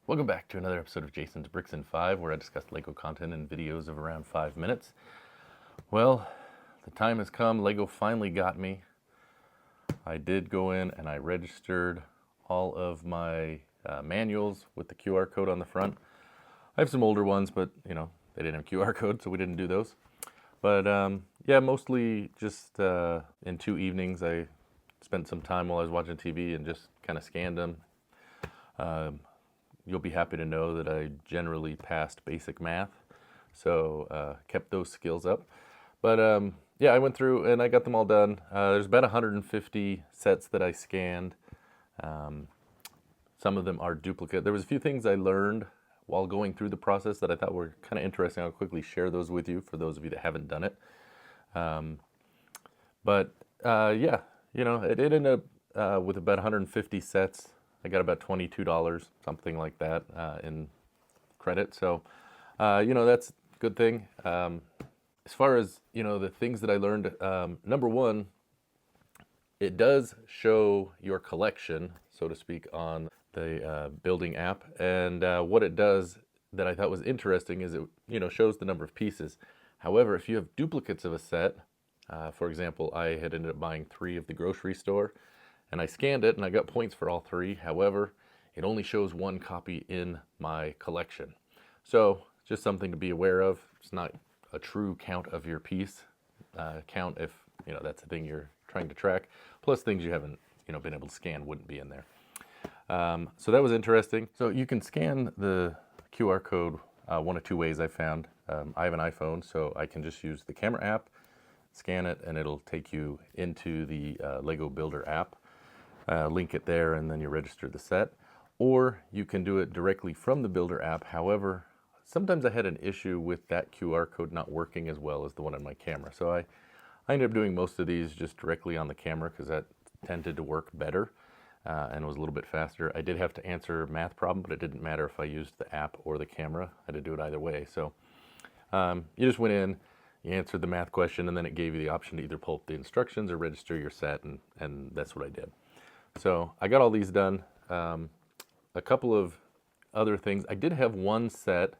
Welcome back to another episode of Jason's Bricks in 5, where I discuss LEGO content in videos of around 5 minutes. Well, the time has come. LEGO finally got me. I did go in and I registered all of my manuals with the QR code on the front. I have some older ones, but they didn't have QR code, so we didn't do those. But yeah, mostly just in 2 evenings, I spent some time while I was watching TV and just kind of scanned them. You'll be happy to know that I generally passed basic math, so kept those skills up. But yeah, I went through and I got them all done. There's about 150 sets that I scanned. Some of them are duplicate. There was a few things I learned while going through the process that I thought were kind of interesting. I'll quickly share those with you for those of you that haven't done it. But yeah, it ended up with about 150 sets. I got about $22, something like that, in credit. So, that's a good thing. As far as, the things that I learned, number one, it does show your collection, so to speak, on the building app. And what it does that I thought was interesting is it, shows the number of pieces. However, if you have duplicates of a set, for example, I had ended up buying 3 of the grocery store, and I scanned it and I got points for all 3. However, it only shows 1 copy in my collection. So just something to be aware of. It's not a true count of your piece count if that's the thing you're trying to track. Plus things you haven't been able to scan wouldn't be in there. So that was interesting. So you can scan the QR code one of 2 ways I found. I have an iPhone, so I can just use the camera app, scan it, and it'll take you into the Lego Builder app. Link it there, and then you register the set. Or you can do it directly from the Builder app. However, sometimes I had an issue with that QR code not working as well as the one on my camera. So I ended up doing most of these just directly on the camera because that tended to work better and was a little bit faster. I did have to answer a math problem, but it didn't matter if I used the app or the camera. I had to do it either way. So you just went in, you answered the math question, and then it gave you the option to either pull up the instructions or register your set, and that's what I did. So I got all these done. A couple of other things. I did have one set.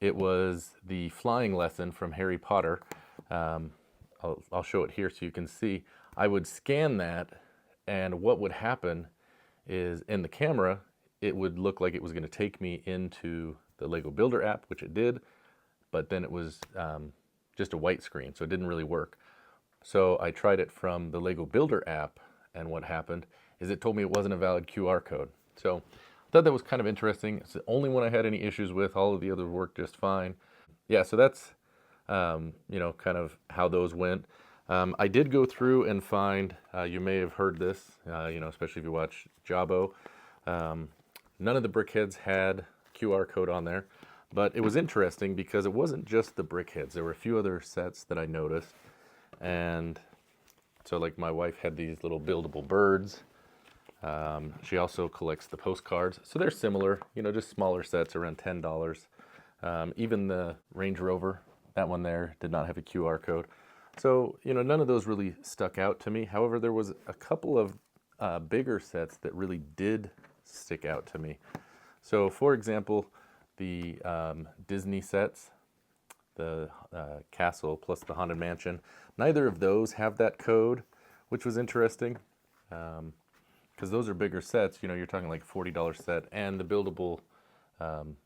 It was the flying lesson from Harry Potter. I'll show it here so you can see. I would scan that, and what would happen is in the camera, it would look like it was going to take me into the Lego Builder app, which it did, but then it was just a white screen, so it didn't really work. So I tried it from the Lego Builder app, and what happened is it told me it wasn't a valid QR code. So I thought that was kind of interesting. It's the only one I had any issues with. All of the others worked just fine. Yeah, so that's, kind of how those went. I did go through and find, you may have heard this, especially if you watch Jabbo. None of the brickheads had QR code on there, but it was interesting because it wasn't just the brickheads. There were a few other sets that I noticed. And so like my wife had these little buildable birds. She also collects the postcards. So they're similar, just smaller sets, around $10. Even the Range Rover, that one there, did not have a QR code. So, none of those really stuck out to me. However, there was a couple of bigger sets that really did stick out to me. So, for example, the Disney sets, the castle plus the Haunted Mansion, neither of those have that code, which was interesting. Because those are bigger sets, you're talking like $40 set, and the buildable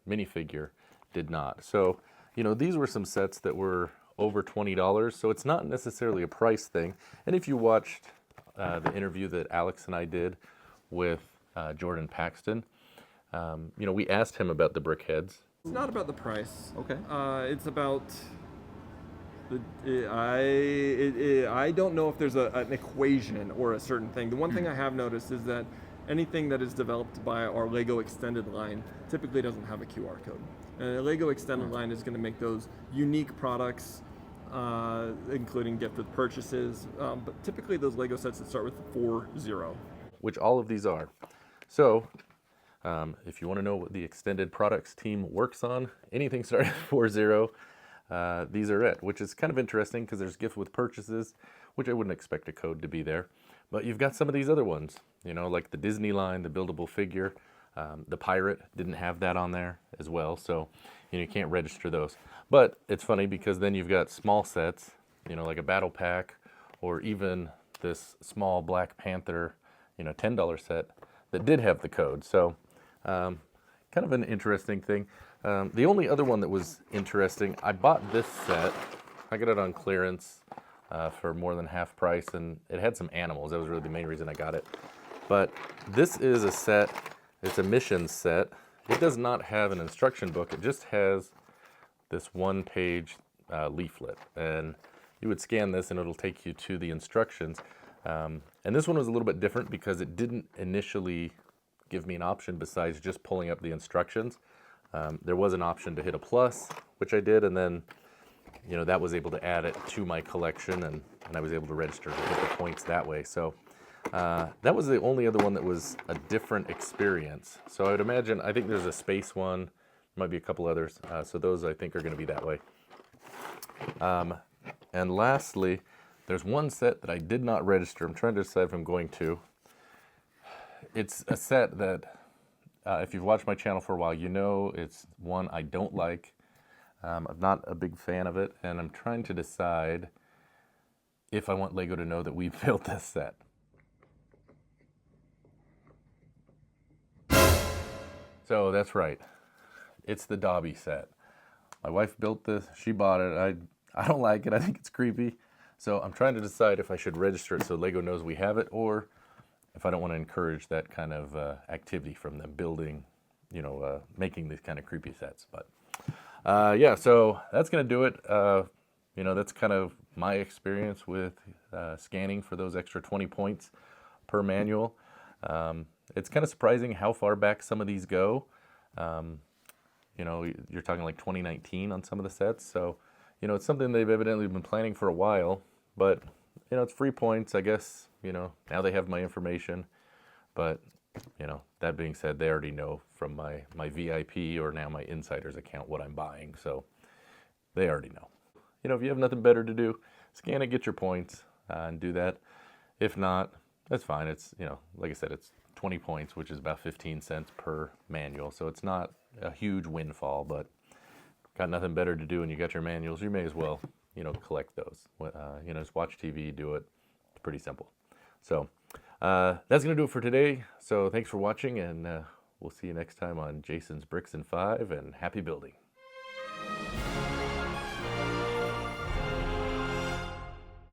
minifigure did not. So, these were some sets that were over $20, so it's not necessarily a price thing. And if you watched the interview that Alex and I did with Jordan Paxton, we asked him about the brickheads. It's not about the price. Okay. It's about I don't know if there's an equation or a certain thing. The one thing I have noticed is that anything that is developed by our Lego Extended line typically doesn't have a QR code. And the Lego Extended line is going to make those unique products, including gift with purchases. But typically those Lego sets that start with 40. Which all of these are. So if you want to know what the extended products team works on, anything starting at 40, these are it, which is kind of interesting because there's gift with purchases, which I wouldn't expect a code to be there. But you've got some of these other ones, like the Disney line, the buildable figure. The Pirate didn't have that on there as well, so you can't register those. But it's funny because then you've got small sets, like a battle pack, or even this small Black Panther, $10 set that did have the code. So kind of an interesting thing. The only other one that was interesting, I bought this set. I got it on clearance for more than half price, and it had some animals. That was really the main reason I got it. But this is a set. It's a mission set. It does not have an instruction book. It just has this one-page leaflet, and you would scan this and it'll take you to the instructions. And this one was a little bit different because it didn't initially give me an option besides just pulling up the instructions. There was an option to hit a plus, which I did, and then that was able to add it to my collection, and I was able to register to hit the points that way. So that was the only other one that was a different experience. So I would imagine, I think there's a space one, might be a couple others. So those I think are going to be that way. And lastly, there's one set that I did not register. I'm trying to decide if I'm going to. It's a set that, if you've watched my channel for a while, it's one I don't like. I'm not a big fan of it, and I'm trying to decide if I want LEGO to know that we built this set. So that's right. It's the Dobby set. My wife built this. She bought it. I don't like it. I think it's creepy. So I'm trying to decide if I should register it so LEGO knows we have it, or if I don't want to encourage that kind of activity from them building, making these kind of creepy sets. But yeah, so that's going to do it. That's kind of my experience with scanning for those extra 20 points per manual. It's kind of surprising how far back some of these go. You're talking like 2019 on some of the sets. So, it's something they've evidently been planning for a while, but, it's free points, I guess, now they have my information. But, that being said, they already know from my VIP or now my insiders account what I'm buying. So they already know. If you have nothing better to do, scan it, get your points, and do that. If not, that's fine. It's, like I said, it's 20 points, which is about 15 cents per manual. So it's not a huge windfall, but got nothing better to do and you got your manuals, you may as well, collect those. Just watch TV, do it. It's pretty simple. So that's going to do it for today. So thanks for watching, and we'll see you next time on Jason's Bricks and 5, and happy building.